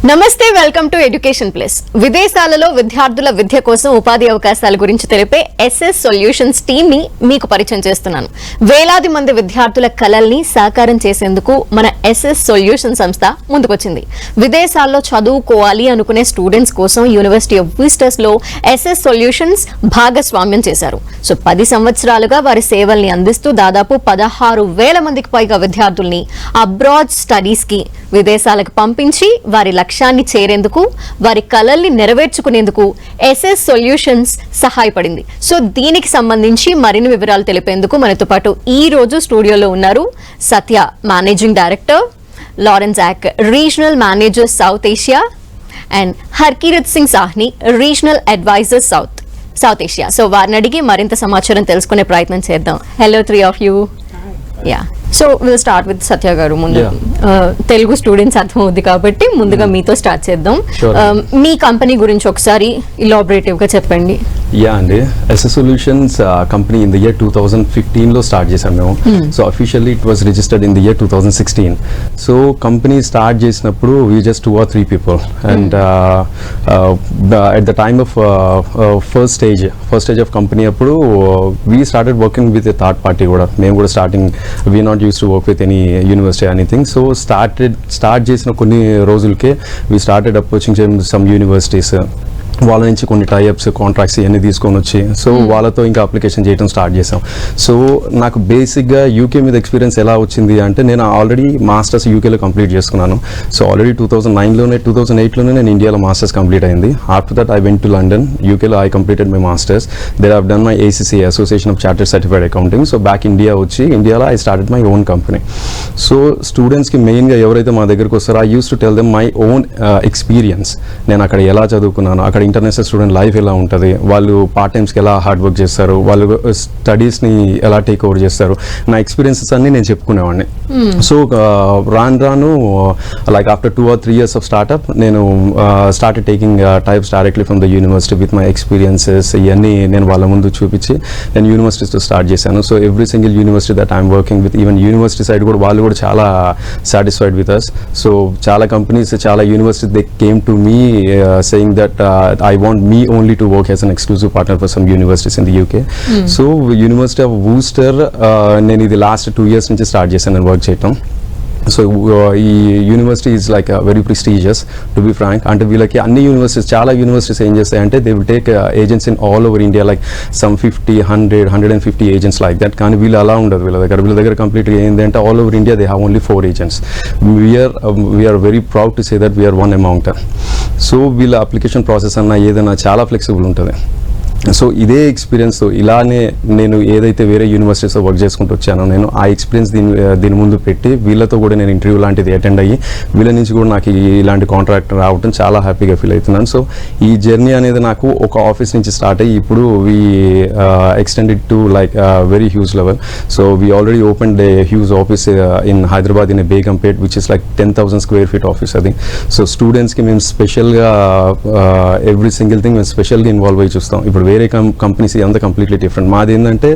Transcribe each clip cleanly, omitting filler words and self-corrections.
నమస్తే, welcome to education plus. విదేశాలలో విద్యార్థుల విద్య కోసం ఉపాధి అవకాశాల గురించి తెలిపే ఎస్ఎస్ సొల్యూషన్స్ టీమ్ ని మీకు పరిచయం చేస్తున్నాను. వేలాది మంది విద్యార్థుల కలల్ని సాకారం చేసేందుకు మన ఎస్ఎస్ సొల్యూషన్ సంస్థ ముందుకొచ్చింది. విదేశాల్లో చదువుకోవాలి అనుకునే స్టూడెంట్స్ కోసం యూనివర్సిటీ ఆఫ్ విస్టర్స్ లో ఎస్ఎస్ సొల్యూషన్స్ భాగస్వామ్యం చేశారు. సో 10 సంవత్సరాలుగా వారి సేవల్ని అందిస్తూ దాదాపు 16,000 మందికి పైగా విద్యార్థుల్ని అబ్రాడ్ స్టడీస్ కి విదేశాలకు పంపించి వారి లక్ష్యాన్ని చేరేందుకు, వారి కలల్ని నెరవేర్చుకునేందుకు ఎస్ఎస్ సొల్యూషన్స్ సహాయపడింది. సో దీనికి సంబంధించి మరిన్ని వివరాలు తెలిపేందుకు మనతో పాటు ఈ రోజు స్టూడియోలో ఉన్నారు సత్య, మేనేజింగ్ డైరెక్టర్, లారెన్స్ యాక్, regional manager south Asia, and Harkirat Singh Sahni, regional adviser south Asia. So వారిని అడిగి మరింత సమాచారం తెలుసుకునే ప్రయత్నం చేద్దాం. Hello 3 of you. Yeah, so will start with Satya garu. ముందు తెలుగు స్టూడెంట్స్ అర్థం అవుద్ది కాబట్టి ముందుగా మీతో స్టార్ట్ చేద్దాం. మీ కంపెనీ గురించి ఒకసారి ఇలాబరేటివ్ గా చెప్పండి. యా అండి, SS solutions company in the year 2015 లో స్టార్ట్ చేసాం మేము. So officially it was registered in the year 2016. So company start చేసినప్పుడు we just 2 or 3 people, and at the time of first stage of company అప్పుడు we started working with a third party కూడా. మేము కూడా starting we not used to work with any university anything. So start చేసిన కొన్ని రోజులకే we started approaching some universities. వాళ్ళ నుంచి కొన్ని టైఅప్స్, కాంట్రాక్ట్స్ ఇవన్నీ తీసుకొని వచ్చి సో వాళ్ళతో ఇంకా అప్లికేషన్ చేయడం స్టార్ట్ చేసాం. సో నాకు బేసిక్గా యూకే మీద ఎక్స్పీరియన్స్ ఎలా వచ్చింది అంటే, నేను ఆల్రెడీ మాస్టర్స్ యూకేలో కంప్లీట్ చేసుకున్నాను. సో ఆల్రెడీ 2008లోనే నేను ఇండియాలో మాస్టర్స్ కంప్లీట్ అయింది. After that I went to London. యూకేలో I completed my masters. There have done my ACCA, association of chartered certified accounting. So back ఇండియాలో I started my own company. So స్టూడెంట్స్కి మెయిన్గా ఎవరైతే మా దగ్గరకు వస్తారో I use to tell them my own experience. నేను అక్కడ ఎలా చదువుకున్నాను, అక్కడ ఇంటర్నేషనల్ స్టూడెంట్ లైఫ్ ఎలా ఉంటుంది, వాళ్ళు పార్ట్ టైమ్స్కి ఎలా హార్డ్ వర్క్ చేస్తారు, వాళ్ళు స్టడీస్ని ఎలా టేక్ ఓవర్ చేస్తారు, నా ఎక్స్పీరియన్సెస్ అన్నీ నేను చెప్పుకునేవాడిని. సో రాను like after 2 or 3 years of startup నేను started taking types directly from the university with my experiences. ఇవన్నీ నేను వాళ్ళ ముందు చూపించి నేను యూనివర్సిటీస్తో స్టార్ట్ చేశాను. So every single university that I'm working with, even university side కూడా వాళ్ళు కూడా చాలా సాటిస్ఫైడ్ విత్ అస్. సో చాలా కంపెనీస్, చాలా university they came to me saying that I want me only to work as an exclusive partner for some universities in the UK. So University of Worcester నేను ఇది last 2 years నుంచి start చేశాను work చేయటం. So ఈ university is like very prestigious to be frank. అంటే వీళ్ళకి అన్ని universities, చాలా యూనివర్సిటీస్ ఏం చేస్తాయంటే they will take agents in all over India, like some 50, 100, 150 agents like that. కానీ వీళ్ళు అలా ఉండదు. వీళ్ళ దగ్గర కంప్లీట్గా ఏంటంటే all over India they have only 4 agents. We are very proud to say that we are one amount. So వీళ్ళ అప్లికేషన్ ప్రాసెస్ అన్న ఏదైనా చాలా ఫ్లెక్సిబుల్ ఉంటుంది. సో ఇదే ఎక్స్పీరియన్స్ ఇలానే నేను ఏదైతే వేరే యూనివర్సిటీస్లో వర్క్ చేసుకుంటూ వచ్చానో నేను ఆ ఎక్స్పీరియన్స్ దీని ముందు పెట్టి వీళ్ళతో కూడా నేను ఇంటర్వ్యూ లాంటిది అటెండ్ అయ్యి వీళ్ళ నుంచి కూడా నాకు ఇలాంటి కాంట్రాక్ట్ రావడం చాలా హ్యాపీగా ఫీల్ అవుతున్నాను. సో ఈ జర్నీ అనేది నాకు ఒక ఆఫీస్ నుంచి స్టార్ట్ అయ్యి ఇప్పుడు we extended to like very huge level. So we already opened a huge office in Hyderabad in Begumpet which is like 10,000 square feet office అది. సో స్టూడెంట్స్కి మేము స్పెషల్గా ఎవ్రీ సింగిల్ థింగ్ మేము స్పెషల్గా ఇన్వాల్వ్ అయ్యి చూస్తాం. ఇప్పుడు వేరే కంపెనీస్ ఇదంతా కంప్లీట్లీ డిఫరెంట్. మాది ఏంటంటే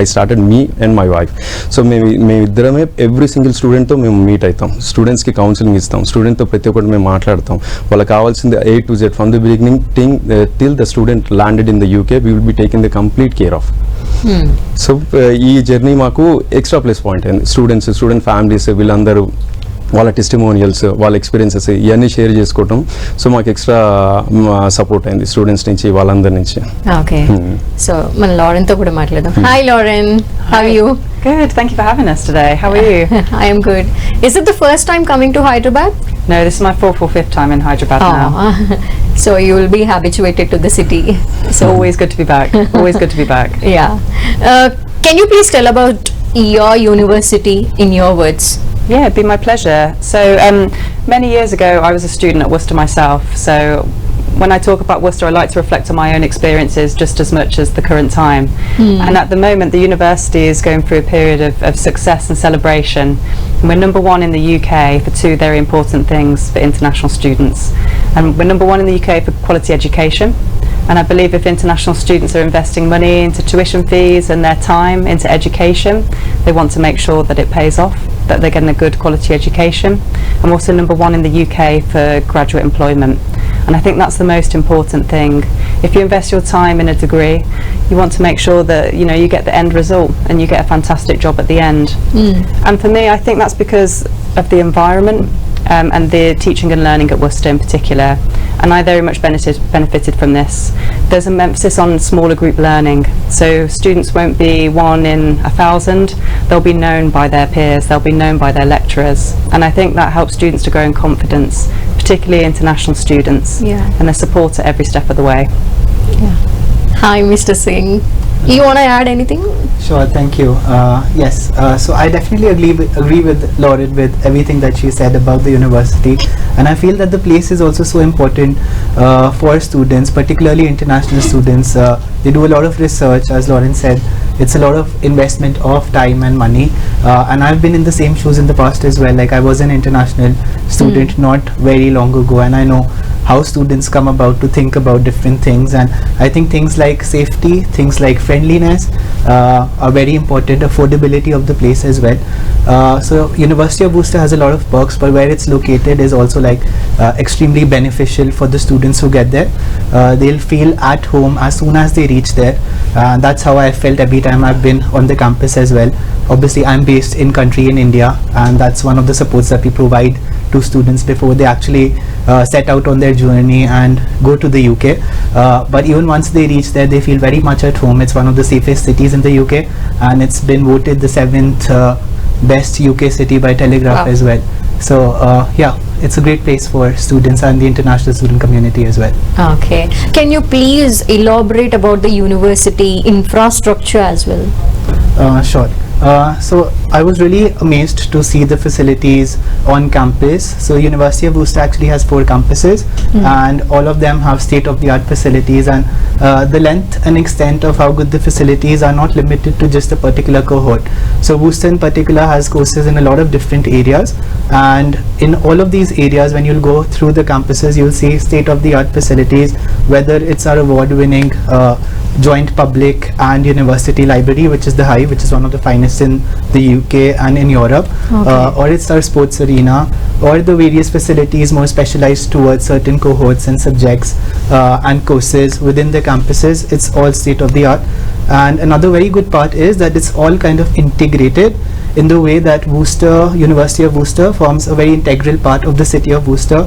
I started me and my wife. So మేమిద్దరమే ఎవ్రీ సింగిల్ స్టూడెంట్తో మేము మీట్ అవుతాం, స్టూడెంట్స్కి కౌన్సిలింగ్ ఇస్తాం, స్టూడెంట్తో ప్రతి ఒక్కటి మేము మాట్లాడతాం. వాళ్ళకి కావాల్సింది A to Z from the beginning till the student landed in the UK we will be taking the complete care of. So ఈ జర్నీ మాకు ఎక్స్ట్రా ప్లస్ పాయింట్ అయింది. స్టూడెంట్ ఫ్యామిలీస్ వీళ్ళందరూ వాళ్ళ టెస్టిమోనియల్స్, వాళ్ళ ఎక్స్పీరియన్సెస్ ఇవన్నీ షేర్ చేసుకోవటం so మాకు extra support అయింది స్టూడెంట్స్ నుంచి, వాళ్ళందరి నుంచి. ఓకే, సో మన లారెన్ తో కూడా మాట్లాడదాం. Hi Lauren, how are you? Good, thank you for having us today. How are you? I am good. Is it the first time coming to Hyderabad? No, this is my 4th or 5th time in Hyderabad now. So you will be habituated to the city. It's always good to be back. Always good to be back. Yeah. Can you please tell about your university in your words? Yeah, it'd be my pleasure. So many years ago I was a student at Worcester myself. So when I talk about Worcester, I like to reflect on my own experiences just as much as the current time. And at the moment, the university is going through a period of success and celebration. And we're number 1 in the UK for 2 very important things for international students. And we're number 1 in the UK for quality education. And I believe if international students are investing money into tuition fees and their time into education, they want to make sure that it pays off. that they're getting a good quality education. I'm also number 1 in the UK for graduate employment, and I think that's the most important thing. If you invest your time in a degree, you want to make sure that you get the end result and you get a fantastic job at the end. And for me, I think that's because of the environment and the teaching and learning at Worcester in particular, and I very much benefited from this. There's an emphasis on smaller group learning, so students won't be 1 in 1,000, they'll be known by their peers, they'll be known by their lecturers, and I think that helps students to grow in confidence, particularly international students, and they're supported every step of the way. Hi, Mr. Singh. You want to add anything? Sure, thank you. Yes, so I definitely agree with Lauren with everything that she said about the university, and I feel that the place is also so important for students, particularly international students. They do a lot of research, as Lauren said. It's a lot of investment of time and money, and I've been in the same shoes in the past as well. Like, I was an international student not very long ago, and I know how students come about to think about different things, and I think things like safety, things like friendliness are very important, affordability of the place as well. So University of Worcester has a lot of perks, but where it's located is also like extremely beneficial for the students who get there. They'll feel at home as soon as they reach there. That's how I felt every time I've been on the campus as well. Obviously, I'm based in country in India, and that's one of the supports that we provide to students before they actually set out on their journey and go to the UK. But even once they reach there, they feel very much at home. It's one of the safest cities in the UK, and it's been voted the 7th best UK city by Telegraph as well. So it's a great place for students and the international student community as well. Okay. Can you please elaborate about the university infrastructure as well? Sure. So I was really amazed to see the facilities on campus. So University of Worcester actually has 4 campuses, and all of them have state-of-the-art facilities, and the length and extent of how good the facilities are not limited to just a particular cohort. So Worcester in particular has courses in a lot of different areas, and in all of these areas, when you'll go through the campuses, you'll see state-of-the-art facilities, whether it's our award-winning joint public and university library, which is the Hive, which is one of the finest in the UK and in Europe, or it's our sports arena, or the various facilities more specialized towards certain cohorts and subjects and courses within the campuses. It's all state of the art, and another very good part is that it's all kind of integrated in the way that University of Worcester forms a very integral part of the city of Worcester.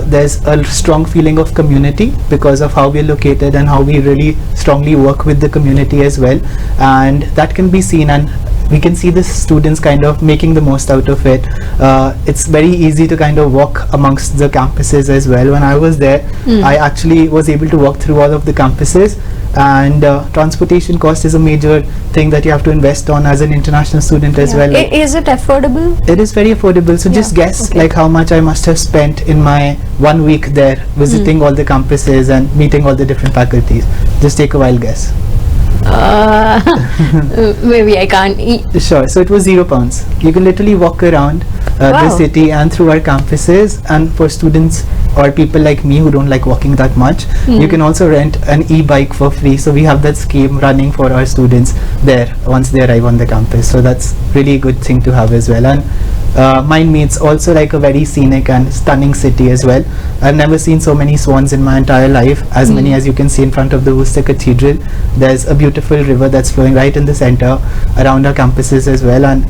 There's a strong feeling of community because of how we're located and how we really strongly work with the community as well, and that can be seen, and we can see the students kind of making the most out of it. It's very easy to kind of walk amongst the campuses as well. When I was there, I actually was able to walk through all of the campuses, and transportation cost is a major thing that you have to invest on as an international student as well. Is it affordable? It is very affordable. So just guess like how much I must have spent in my 1 week there visiting all the campuses and meeting all the different faculties. Just take a wild guess. Maybe I can't. Sure. So it was £0. You can literally walk around the city and through our campuses, and for students or people like me who don't like walking that much, you can also rent an e-bike for free. So we have that scheme running for our students there once they arrive on the campus. So that's really a good thing to have as well. And mind me, it's also like a very scenic and stunning city as well. I've never seen so many swans in my entire life, as many as you can see in front of the Worcester Cathedral. There's a beautiful river that's flowing right in the center around our campuses as well, and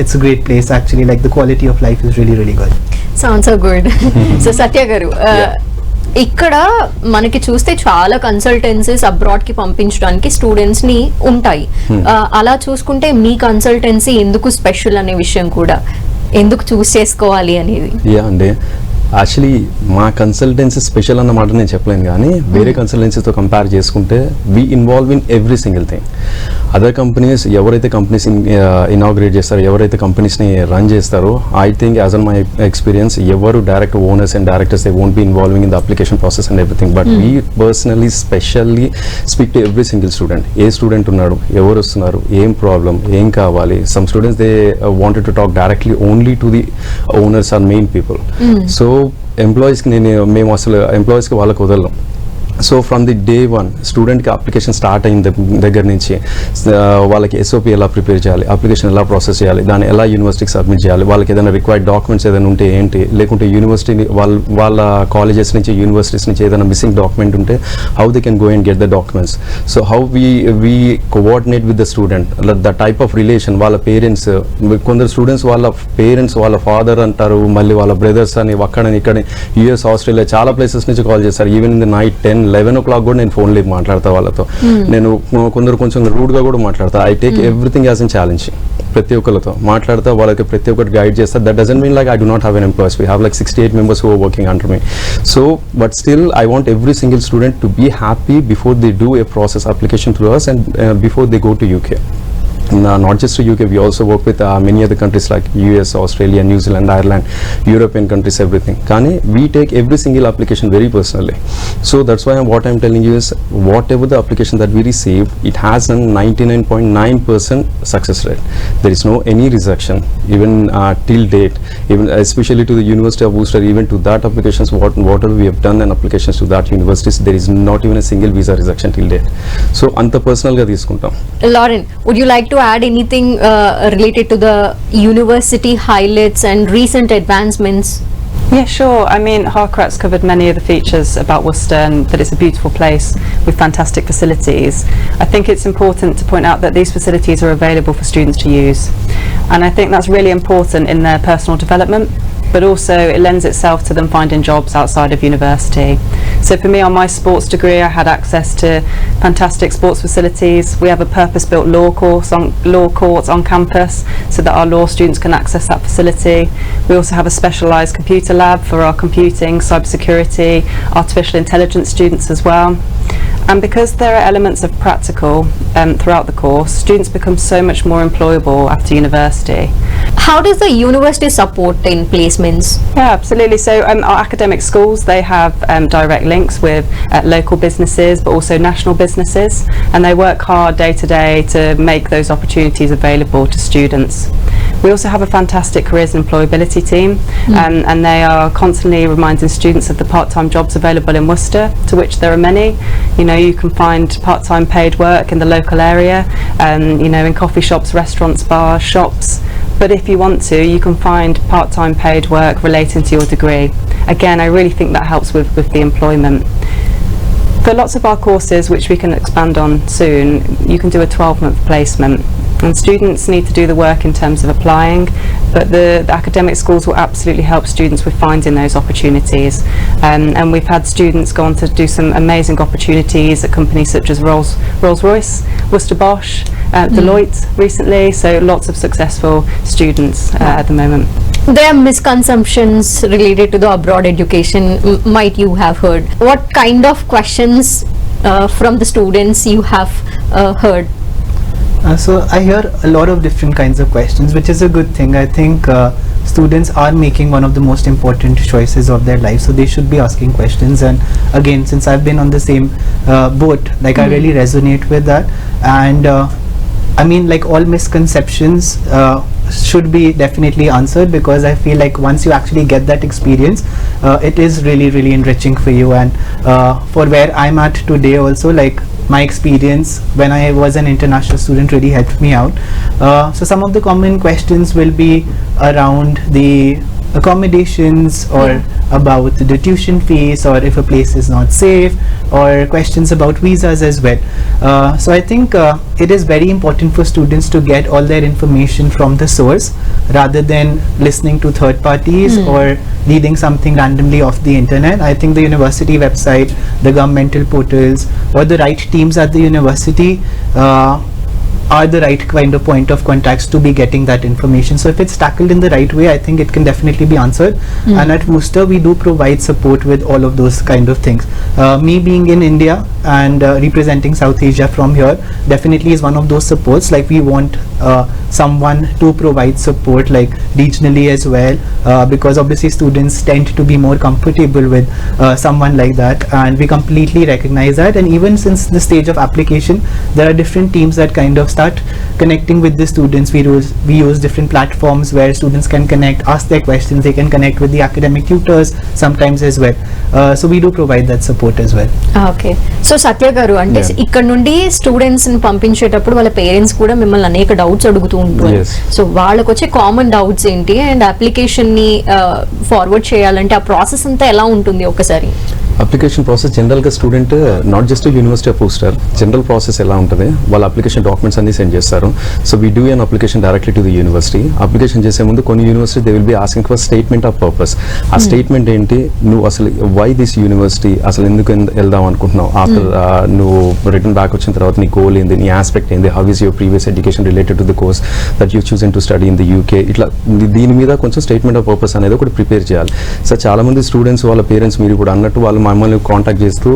it's a great place actually. Like, the quality of life is really, really good. Sounds so good. So Satya garu, ఇక్కడ మనకి చూస్తే చాలా consultancies abroad కి పంపించడానికి students ని ఉంటాయి. అలా చూసుకుంటే మీ కన్సల్టెన్సీ ఎందుకు స్పెషల్ అనే విషయం కూడా, ఎందుకు చూస్ చేసుకోవాలి అనేది? అండి, యాక్చువల్లీ మా కన్సల్టెన్సీ స్పెషల్ అన్నమాట నేను చెప్పలేను, కానీ వేరే కన్సల్టెన్సీతో కంపేర్ చేసుకుంటే we involve in every single thing. Other companies ఎవరైతే కంపెనీస్ ఇనాగ్రేట్ చేస్తారో, ఎవరైతే కంపెనీస్ని రన్ చేస్తారో, I think as on my experience, ఎవరు direct owners and directors they won't be involving in the application process and everything. But we personally specially speak to every single student. ఏ student ఉన్నాడు, ఎవరు వస్తున్నారు, ఏం problem, ఏం కావాలి. Some students they wanted to talk directly only to the owners or main people. So మేము అసలు ఎంప్లాయీస్కి వాళ్ళకి వదలం. So from the day one స్టూడెంట్కి అప్లికేషన్ స్టార్ట్ అయిన దగ్గర నుంచి వాళ్ళకి ఎస్ఓపి ఎలా ప్రిపేర్ చేయాలి, అప్లికేషన్ ఎలా ప్రాసెస్ చేయాలి, దాన్ని ఎలా యూనివర్సిటీకి సబ్మిట్ చేయాలి, వాళ్ళకి ఏదైనా రిక్వైర్డ్ డాక్యుమెంట్స్ ఏదైనా ఉంటే ఏంటి, లేకుంటే యూనివర్సిటీ వాళ్ళ కాలేజెస్ నుంచి యూనివర్సిటీస్ నుంచి ఏదైనా మిస్సింగ్ డాక్యుమెంట్ ఉంటే how they can go and get the documents. So how we coordinate with the student, the type of relation, వాళ్ళ పేరెంట్స్, కొందరు స్టూడెంట్స్ వాళ్ళ పేరెంట్స్ వాళ్ళ ఫాదర్ అంటారు, మళ్ళీ వాళ్ళ బ్రదర్స్ అని అక్కడని ఇక్కడ యూఎస్ ఆస్ట్రేలియా చాలా ప్లేసెస్ నుంచి కాల్ చేస్తారు. Even in the night 10-11 o'clock కూడా నేను ఫోన్లో మాట్లాడతా వాళ్ళతో. నేను కొందరు కొంచెం రూడ్గా కూడా మాట్లాడతా. I take everything as N challenge. ప్రతి ఒక్కరితో మాట్లాడతా, వాళ్ళకి ప్రతి ఒక్కటి గైడ్ చేస్తా. That doesn't mean like I do not have an employees. We have like 68 members who are working under me. So but still I want every single student to be happy before they do a process application through us and before they go to UK. Not just to UK, we also work with many other countries like US, Australia, New Zealand, Ireland, European countries, everything. Kani, we take every single application very personally. So that's why what I'm telling you is, whatever the application that we receive, it has a 99.9% success rate. There is no any rejection, even till date, even especially to the University of Worcester, even to that applications, whatever we have done and applications to that universities, there is not even a single visa rejection till date. So anta personal ga తీసుకుంటాం. Lauren, would you like to add anything related to the university highlights and recent advancements? Yeah, sure. I mean, Harkrat's covered many of the features about Worcester and that it's a beautiful place with fantastic facilities. I think it's important to point out that these facilities are available for students to use. And I think that's really important in their personal development, but also it lends itself to them finding jobs outside of university. So for me, on my sports degree, I had access to fantastic sports facilities. We have a purpose-built law courts on campus so that our law students can access that facility. We also have a specialised computer lab for our computing, cybersecurity, artificial intelligence students as well. And because there are elements of practical throughout the course, students become so much more employable after university. How does the university support in placements? Yeah, absolutely. So our academic schools, they have direct links with local businesses, but also national businesses, and they work hard day to day to make those opportunities available to students. We also have a fantastic careers and employability team, and they are constantly reminding students of the part-time jobs available in Worcester, to which there are many. You know, you can find part-time paid work in the local area, you know, in coffee shops, restaurants, bars, shops. But if you want to, you can find part-time paid work relating to your degree. Again, I really think that helps with the employment. For lots of our courses, which we can expand on soon, you can do a 12-month placement. And students need to do the work in terms of applying, but the academic schools will absolutely help students with finding those opportunities. And we've had students go on to do some amazing opportunities at companies such as Rolls-Royce, Worcester Bosch, Deloitte recently, so lots of successful students at the moment. There are misconceptions related to the abroad education, might you have heard. What kind of questions from the students you have heard? So I hear a lot of different kinds of questions, which is a good thing. I think students are making one of the most important choices of their life, so they should be asking questions. And again, since I've been on the same boat, like I really resonate with that. And I mean, like, all misconceptions should be definitely answered, because I feel like once you actually get that experience, it is really, really enriching for you. And for where I'm at today also, like, my experience when I was an international student really helped me out. So some of the common questions will be around the accommodations, or about the tuition fees, or if a place is not safe, or questions about visas as well. So I think it is very important for students to get all their information from the source, rather than listening to third parties or reading something randomly off the internet. I think the university website, the governmental portals, or the right teams at the university are the right kind of point of contacts to be getting that information. So if it's tackled in the right way, I think it can definitely be answered. And at Worcester, we do provide support with all of those kind of things. Me being in India and representing South Asia from here definitely is one of those supports. Like, we want someone to provide support, like regionally as well, because obviously students tend to be more comfortable with someone like that, and we completely recognize that. And even since the stage of application, there are different teams that kind of start connecting with the students. We use different platforms where students can connect, ask their questions, they can connect with the academic tutors sometimes as well. So we do provide that support as well. Okay, so Satya garu అంటే Yeah. ఇక్కడ నుండి students ని పంపించేటప్పుడు వాళ్ళ parents కూడా మిమ్మల్ని అనేక doubts అడుగుతూ ఉంటారు. Yes. సో వాళ్ళకి వచ్చే కామన్ డౌట్స్ ఏంటి, అండ్ అప్లికేషన్ ని ఫార్వర్డ్ చేయాలంటే ఆ ప్రాసెస్ అంతా ఎలా ఉంటుంది ఒకసారి? అప్లికేషన్ ప్రాసెస్ జనరల్గా student not just university of ఊస్టర్, general process ఎలా ఉంటుంది, వాళ్ళ అప్లికేషన్ డాక్యుమెంట్స్ అన్ని సెండ్ చేస్తారు. So we do an application directly to the university. Application చేసే ముందు కొన్ని university they will be asking for statement of purpose. ఆ స్టేట్మెంట్ ఏంటి, నువ్వు అసలు వై దిస్ యూనివర్సిటీ, అసలు ఎందుకు వెళ్దాం అనుకుంటున్నావు, ఆఫ్టర్ నువ్వు రిటర్న్ బ్యాక్ వచ్చిన తర్వాత నీ గోల్ ఏంది, నీ ఆస్పెక్ట్ ఏంది, how is your previous education related to the course that you chosen to study in the UK. ఇట్లా దీని మీద కొంచెం స్టేట్మెంట్ ఆఫ్ పర్పస్ అనేది ఒకటి ప్రిపేర్ చేయాలి. సో చాలా మంది స్టూడెంట్స్ వాళ్ళ పేరెంట్స్ మీరు కూడా అన్నట్టు వాళ్ళు మమ్మల్ని కాంటాక్ట్ చేస్తూ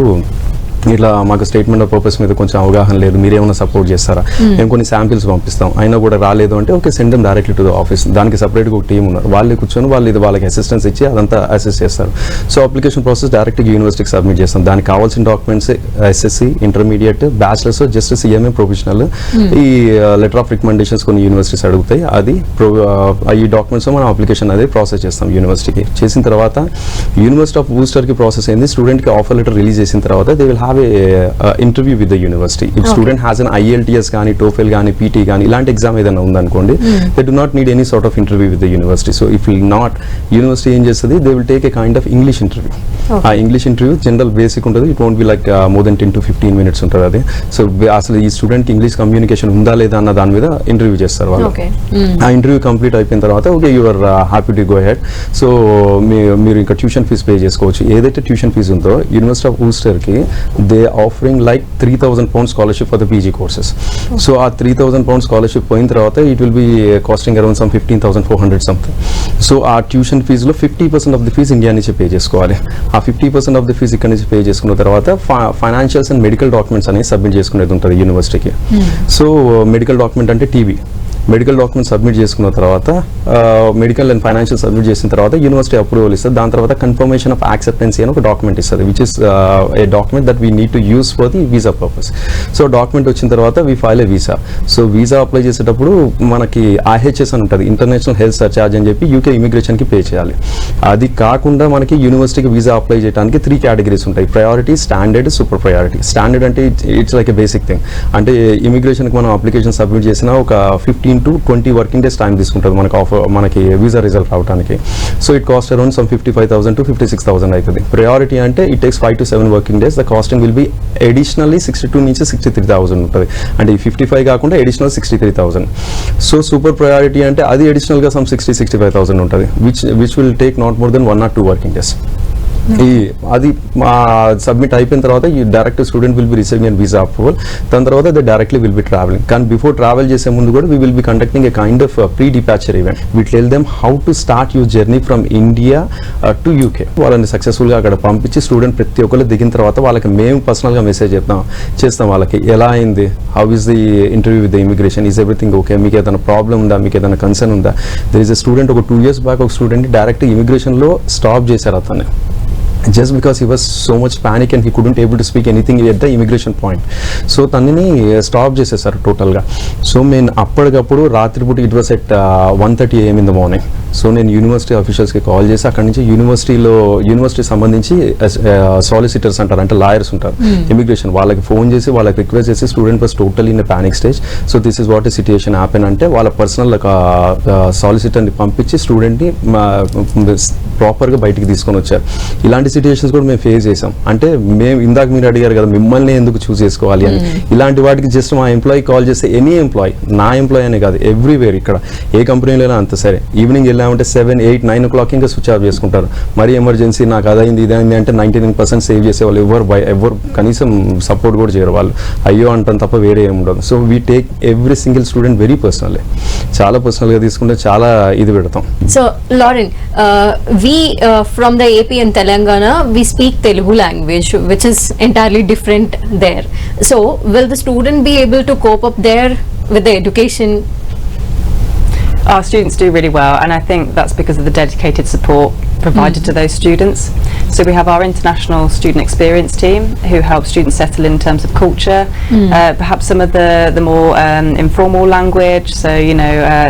ఇట్లా మాకు స్టేట్మెంట్ ఆఫ్ పర్పస్ మీద కొంచెం అవగాహన లేదు, మీరేమైనా సపోర్ట్ చేస్తారా, మేము కొన్ని శాంపిల్స్ పంపిస్తాం, అయినా కూడా రాలేదు అంటే okay send them directly to the office. దానికి సపరేట్గా ఒక టీం ఉన్నారు, వాళ్ళే కూర్చొని వాళ్ళకి అసిస్టెన్స్ ఇచ్చి అదంతా అసెస్ చేస్తారు. సో అప్లికేషన్ ప్రాసెస్ డైరెక్ట్గా యూనివర్సిటీకి సబ్మిట్ చేస్తాం. దానికి కావాల్సిన documents SSC, intermediate, bachelors, just CMA, professional, ఈ లెటర్ ఆఫ్ రికమెండేషన్స్ కొన్ని యూనివర్సిటీస్ అడుగుతాయి, అది ఈ డాక్యుమెంట్స్ మనం అప్లికేషన్ అనేది ప్రాసెస్ చేస్తాం యూనివర్సిటీకి. చేసిన తర్వాత యూనివర్సిటీ ఆఫ్ ఊస్టర్కి ప్రాసెస్ అయింది. స్టూడెంట్కి ఆఫర్ లెటర్ రిలీజ్ చేసిన తర్వాత they will have interview with the university. If student has an IELTS కానీ, టోఫెల్ కానీ, పీటీ కానీ ఇలాంటి ఎగ్జామ్ ఏదైనా ఉందనుకోండి, they do not need any sort of interview with the university. So if will not, university ఏం చేస్తుంది, they will take a kind of English interview. ఆ English interview general basic ఉంటుంది, it won't be like more than 10 to 15 minutes ఉంటుంది అది. So అసలు ఈ స్టూడెంట్కి English communication ఉందా లేదా అన్న దాని మీద ఇంటర్వ్యూ చేస్తారు వాళ్ళు. ఆ ఇంటర్వ్యూ కంప్లీట్ అయిపోయిన తర్వాత okay you are happy to go head. So మీరు ఇంకా ట్యూషన్ ఫీజు పే చేసుకోవచ్చు. ఏదైతే ట్యూషన్ ఫీజు ఉందో యూనివర్సిటీ ఆఫ్ ఊస్టర్కి they offering like £3,000 scholarship for the PG courses. So ఆ £3,000 స్కాలర్షిప్ పోయిన తర్వాత it will be costing around some 15,400 something. So ఆ ట్యూషన్ ఫీజులో 50% ఆఫ్ ది ఫీజు ఇండియా నుంచి పే చేసుకోవాలి. ఆ 50% ఆఫ్ ది ఫీజు ఇక్కడ నుంచి పే చేసుకున్న తర్వాత ఫైనాన్షియల్స్ అండ్ మెడికల్ డాక్యుమెంట్స్ అనేవి సబ్మిట్ చేసుకునేది ఉంటుంది యూనివర్సిటీకి. సో మెడికల్ డాక్యుమెంట్ అంటే టీబీ, మెడికల్ డాక్యుమెంట్ సబ్మిట్ చేసుకున్న తర్వాత మెడికల్ అండ్ ఫైనాన్షియల్ సబ్మిట్ చేసిన తర్వాత యూనివర్సిటీ అప్రూవల్ ఇస్తుంది. దాని తర్వాత కన్ఫర్మేషన్ ఆఫ్ యాక్సెప్టెన్సీ అని ఒక డాక్యుమెంట్ ఇస్తుంది, which is a document that we need to use for the visa purpose. So document వచ్చిన తర్వాత we file A visa. So visa apply చేసేటప్పుడు మనకి IHS అని ఉంటుంది, ఇంటర్నేషనల్ హెల్త్ సర్చార్జ్ అని చెప్పి UK ఇమిగ్రేషన్కి పే చేయాలి. అది కాకుండా మనకి యూనివర్సిటీకి వీసా అప్లై చేయడానికి 3 కేటగిరీస్ ఉంటాయి, priority, standard, super priority. Standard అంటే it's like a basic thing, అంటే ఇమిగ్రేషన్కి మనం అప్లికేషన్ సబ్మిట్ చేసిన ఒక 15 to 20 వర్కింగ్ డేస్ టైం తీసుకుంటుంది మనకి వీసా రిజల్ట్ రావడానికి. So it cost around some 55,000 to 56,000 అవుతుంది. ప్రయారిటీ అంటే it takes 5 to 7 working days. The costing will be additionally 62 నుంచి 63,000 ఉంటుంది, అంటే ఈ 55 కాకుండా అడిషనల్ 63,000. సో సూపర్ ప్రయారిటీ అంటే అది అడిషనల్గా సమ్ 65,000 ఉంటుంది, which will take not more than 1 or 2 working days. అది సబ్మిట్ అయిపోయిన తర్వాత ఈ direct student will be receiving and visa approval. దాని తర్వాత they directly will be travelling. కానీ బిఫోర్ ట్రావెల్ చేసే ముందు కూడా we will be conducting A kind of pre departure event. We tell them how to start your journey from India to UK. వాళ్ళని సక్సెస్ఫుల్గా అక్కడ పంపించి స్టూడెంట్ ప్రతి ఒక్కరు దిగిన తర్వాత వాళ్ళకి మేము పర్సనల్గా మెసేజ్ చేస్తాం వాళ్ళకి ఎలా అయింది, how is the interview with the immigration, is everything okay, మీకు ఏదైనా ప్రాబ్లం ఉందా, మీకు ఏదైనా కన్సర్న్ ఉందా. దర్ ఈస్ ఎ స్టూడెంట్ ఒక 2 years బ్యాక్ ఒక స్టూడెంట్ డైరెక్ట్ ఇమిగ్రేషన్లో స్టాప్ చేశారు అతన్ని, just because he was so much panic and he couldn't able to speak anything at the immigration point. So తనని స్టాప్ చేసేసారు టోటల్గా. సో నేను అప్పటికప్పుడు రాత్రిపూట it was at 1:30 AM in the morning. So నేను university ఆఫీషియల్స్కి call చేసి అక్కడి నుంచి యూనివర్సిటీ సంబంధించి సాలిసిటర్స్ అంటారు, అంటే లాయర్స్ ఉంటారు ఇమిగ్రేషన్, వాళ్ళకి ఫోన్ చేసి వాళ్ళకి రిక్వెస్ట్ చేసి student was total in panic stage. So this is what ఈ సిచ్యుయేషన్ హ్యాపెన్ అంటే వాళ్ళ పర్సనల్ సాలిసిటర్ని పంపించి స్టూడెంట్ని ప్రాపర్గా బయటికి తీసుకొని వచ్చారు. ఇలాంటి సిచ్యుయేషన్స్ కూడా మేము ఫేస్ చేసాం. అంటే మేము ఇందాక మీరు అడిగారు కదా మిమ్మల్ని ఎందుకు చూస్ చేసుకోవాలి అని, ఇలాంటి వాటికి జస్ట్ మా ఎంప్లాయీ కాల్ చేస్తే, ఎనీ ఎంప్లాయీ, నా ఎంప్లాయీ అనే కాదు, ఎవ్రీవేర్ ఇక్కడ ఏ కంపెనీలో అంత సరే, ఈవినింగ్ వెళ్ళామంటే 7, 8, 9 o'clock ఇంకా స్విచ్ ఆఫ్ చేసుకుంటారు. మరీ ఎమర్జెన్సీ నాకు అదైంది ఇదైంది అంటే 99% సేవ్ చేసేవాళ్ళు ఎవరు కనీసం సపోర్ట్ కూడా చేయరు, వాళ్ళు అయ్యో అంటాం తప్ప వేరే ఏమి ఉండదు. So we take every single student very personally, చాలా పర్సనల్గా తీసుకుంటే చాలా ఇది పెడతాం. So Lauren, we from the AP and Telangana, we speak Telugu language, which is entirely different there. So will the student be able to cope up there with the education? Our students do really well, and I think that's because of the dedicated support provided to those students. So we have our international student experience team who help students settle in terms of culture, perhaps some of the more informal language, so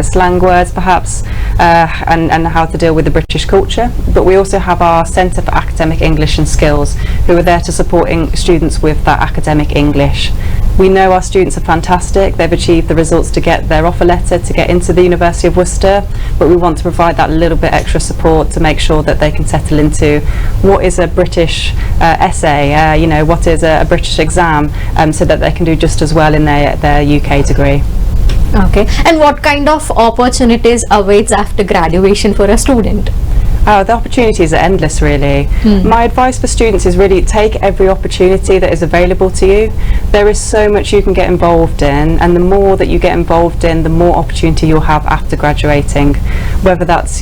slang words perhaps, and how to deal with the British culture. But we also have our Centre for Academic English and Skills, who are there to support students with that academic English. We know our students are fantastic. They've achieved the results to get their offer letter to get into the University of Worcester, but we want to provide that little bit extra support to make sure that they can settle into what is a British essay, what is a British exam, so that they can do just as well in their UK degree. Okay. And what kind of opportunities awaits after graduation for a student? The opportunities are endless, really. My advice for students is really take every opportunity that is available to you. There is so much you can get involved in, and the more that you get involved in, the more opportunity you'll have after graduating. Whether that's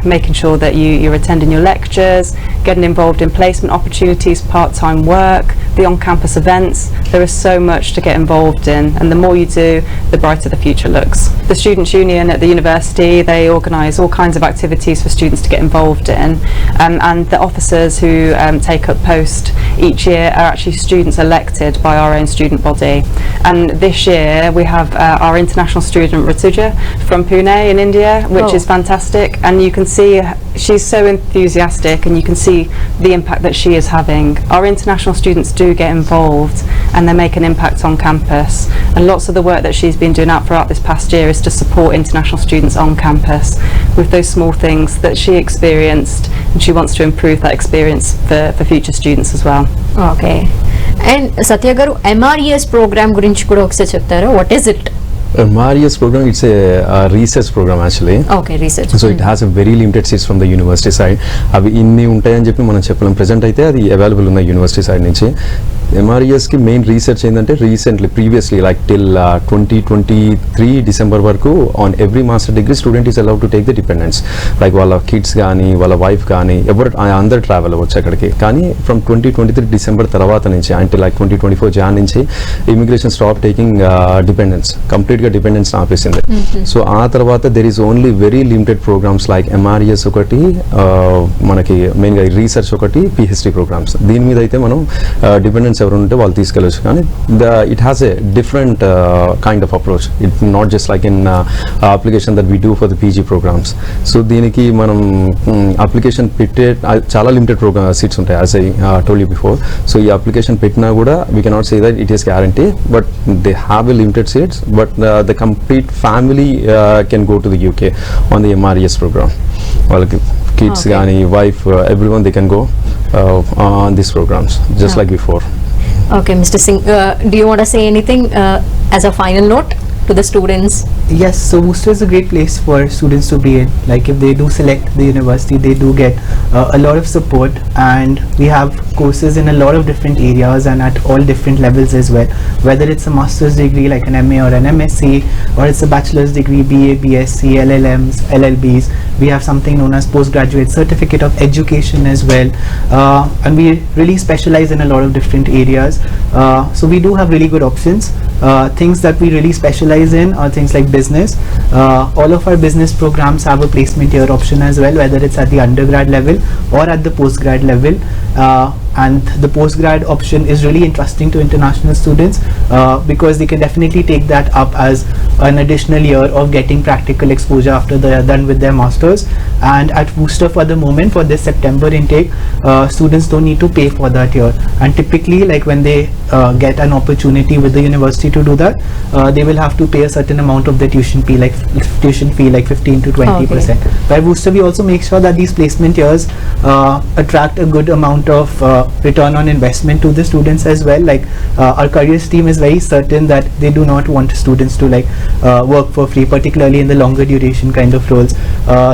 making sure that you're attending your lectures, getting involved in placement opportunities, part-time work, the on-campus events. There is so much to get involved in, and the more you do, the brighter the future looks. The Students' Union at the university, they organise all kinds of activities for students to get involved in, and the officers who take up post each year are actually students elected by our own student body. And this year we have our international student Rituja from Pune in India, which is fantastic, and you can see she's so enthusiastic, and you can see the impact that she is having. Our international students do get involved, and they make an impact on campus, and lots of the work that she's been doing throughout this past year is to support international students on campus with those small things that she experienced, and she wants to improve that experience for future students as well. Okay. And Satya garu, MRES program gurinchi kuda oksaరి cheptara. What is it? MRES program, it's a research program actually. Okay, research. So it has a very limited seats from the university side. అవి ఇన్ని ఉంటాయని చెప్పి మనం చెప్పలేం. Present అయితే అది available ఉన్న university side నుంచి. MRESకి మెయిన్ రీసెర్చ్ ఏంటంటే ప్రీవియస్లీ లైక్ టిల్ 2023 డిసెంబర్ వరకు on every master degree student is allowed to take the dependence, like వాళ్ళ కిడ్స్ కానీ వాళ్ళ వైఫ్ కానీ అందరు ట్రావెల్ అవ్వచ్చు అక్కడికి. కానీ ఫ్రమ్ 2023 డిసెంబర్ తర్వాత నుంచి అంటే లైక్ 2024 జాన్ నుంచి ఇమిగ్రేషన్ స్టాప్ టేకింగ్ డిపెండెన్స్, కంప్లీట్గా డిపెండెన్స్ ఆపేసింది. సో ఆ తర్వాత there is only very limited programmes like MRES ఒకటి, మనకి మెయిన్గా రీసెర్చ్ ఒకటి, PhD ప్రోగ్రామ్స్. దీని మీద అయితే మనం డిపెండెన్స్ ఎవరు ఉంటే వాళ్ళు తీసుకెళ్ళచ్చు. కానీ it has a different kind of approach. It not just like in application that we do for the PG programmes. So దీనికి మనం అప్లికేషన్ పెట్టే చాలా లిమిటెడ్ సీట్స్ ఉంటాయి, as I told you before. So ఈ అప్లికేషన్ పెట్టినా కూడా we cannot say that it is guarantee, but they have a limited seats, but the complete family can go to the UK on the MRES program. వాళ్ళకి kids గానీ wife, everyone they can go on these programs just like before. Okay, Mr. Singh, do you want to say anything as a final note to the students? Yes, so Worcester is a great place for students to be in. Like if they do select the university, they do get a lot of support, and we have courses in a lot of different areas and at all different levels as well. Whether it's a master's degree like an MA or an MSc, or it's a bachelor's degree, BA, BSc, LLMs, LLBs. We have something known as postgraduate certificate of education as well, and we really specialize in a lot of different areas. So we do have really good options. Things that we really specialize in are things like business. All of our business programs have a placement year option as well, whether it's at the undergrad level or at the postgrad level. And the postgrad option is really interesting to international students because they can definitely take that up as an additional year of getting practical exposure after they are done with their masters. And at Worcester for the moment, for this September intake, students don't need to pay for that year. And typically, like when they get an opportunity with the university to do that, they will have to pay a certain amount of the tuition fee, like 15 to 20%. By Worcester, we also make sure that these placement years attract a good amount of return on investment to the students as well. Like our careers team is very certain that they do not want students to work for free, particularly in the longer duration kind of roles.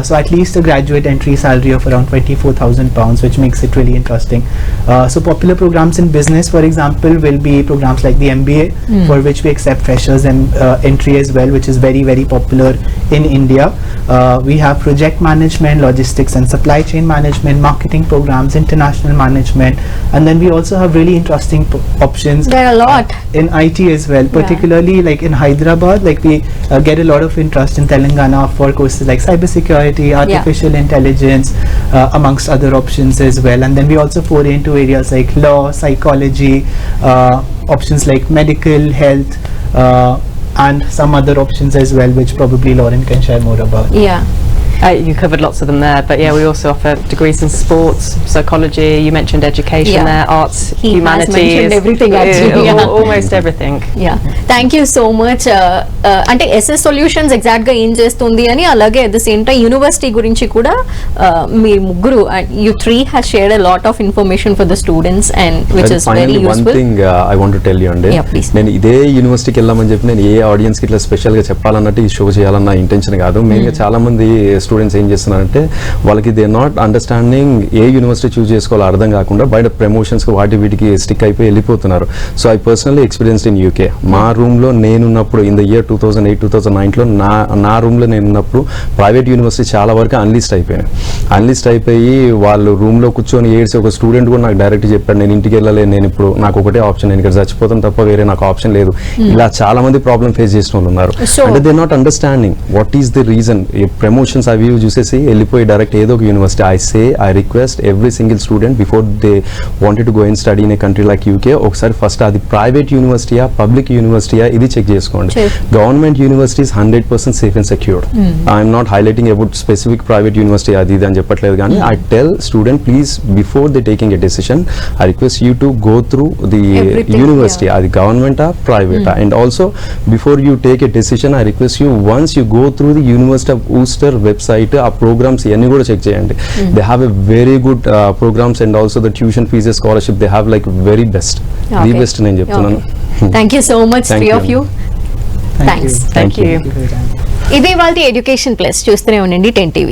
So at least a graduate entry salary of around £24,000, which makes it really interesting. So popular programs in business, for example, will be programs like the MBA, for which we accept freshers and entry as well, which is very, very popular in India. We have project management, logistics and supply chain management, marketing programs, international management, student. And then we also have really interesting options There are a lot. in IT as well, particularly like in Hyderabad, like we get a lot of interest in Telangana for courses like cybersecurity, artificial intelligence, amongst other options as well. And then we also foray into areas like law, psychology, options like medical, health, and some other options as well, which probably Lauren can share more about. Yeah. You covered lots of them there, but yeah, we also offer degrees in sports, psychology, you mentioned education there, arts, He has humanities. mentioned everything actually. Almost everything. Thank you so much. అంటే SS solutions exact గా ఏం చేస్తుంది అని, అలాగే at the same time university గురించి కూడా మీ ముగ్గురు you three has shared a lot of information for the students and which is very one useful. Thing I want to tell you అండి, నేను ఇదే యూనివర్సిటీకి వెళ్ళామని చెప్పి నేను ఏ ఆడియన్స్ కి ఇట్లా స్పెషల్ గా చెప్పాలన్నట్టు ఈ షో చేయాలన్న ఇంటెన్షన్ కాదు. మెయిన్ గా చాలా మంది స్టూడెంట్స్ ఏం చేస్తున్నారంటే వాళ్ళకి they not understanding A university చూస్ చేసుకోవాలో అర్థం కాకుండా బయట ప్రమోషన్స్ వాటి వీటికి స్టిక్ అయిపోయి వెళ్ళిపోతున్నారు. So I personally experienced in UK. మా రూమ్ లో నేనున్నప్పుడు ఇన్ ద ఇయర్ 2008-2009 లో నా రూమ్ లో నేనున్నప్పుడు ప్రైవేట్ యూనివర్సిటీ చాలా వరకు అన్లిస్ట్ అయిపోయాయి. అన్లిస్ట్ అయిపోయి వాళ్ళు రూమ్ లో కూర్చొని ఏడ్చి ఒక స్టూడెంట్ కూడా నాకు డైరెక్ట్ చెప్పాడు, నేను ఇంటికి వెళ్ళలేదు, నేను ఇప్పుడు నాకు ఒకటే ఆప్షన్, నేను ఇక్కడ చచ్చిపోతాను తప్ప వేరే నాకు ఆప్షన్ లేదు. ఇలా చాలా మంది ప్రాబ్లం ఫేస్ చేసిన వాళ్ళు ఉన్నారు. అంటే they not understanding what is the reason. Promotions అవి చూసేసి వెళ్ళిపోయి డైరెక్ట్ ఏదో ఒక university. I request every single student before they wanted to go and study in a country like UK, ఒకసారి ఫస్ట్ అది ప్రైవేట్ యూనివర్సిటీయా పబ్లిక్ యూనివర్సిటీయా ఇది చెక్ చేసుకోండి. Government universities 100% safe and secured. I'm not highlighting about specific private university అది ఇది అని చెప్పట్లేదు, కానీ I tell student please before they taking a decision I request you to go through the university, అది గవర్నమెంటా ప్రైవేటా. And also before you take a decision I request you once you go through the university of Worcester website, ఆ programmes ఇవన్నీ కూడా check చేయండి. They have a very good programmes and also the tuition fees, scholarship, they have like very best, the best నేను చెప్తున్నాను. Thank you so much three of you. Thanks. Thank you. ఇదే వాళ్ళ education plus. చూస్తూనే ఉండండి 10 TV.